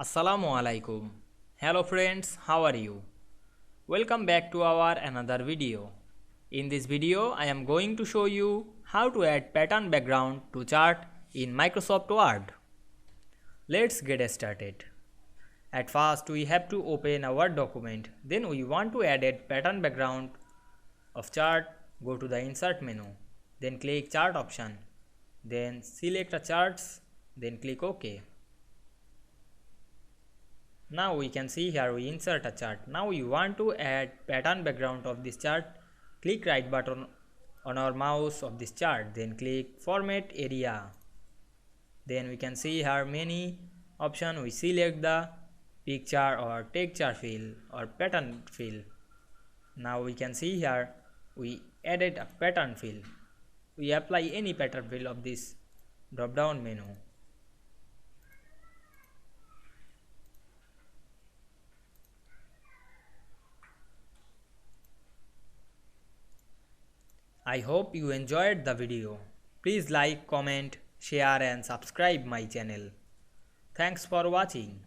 Assalamu Walaikum. Hello friends, how are you? Welcome back to our another video. In this video, I am going to show you how to add pattern background to chart in Microsoft Word. Let's get started. At first, we have to open a Word document. Then we want to add a pattern background of chart. Go to the Insert menu. Then click Chart option. Then select the charts. Then click OK. Now we can see here we insert a chart. Now we want to add pattern background of this chart. Click right button on our mouse of this chart. Then click Format Area. Then we can see here many options. We select the picture or texture fill or pattern fill. Now we can see here we added a pattern fill. We apply any pattern fill of this drop down menu. I hope you enjoyed the video. Please like, comment, share and subscribe my channel. Thanks for watching.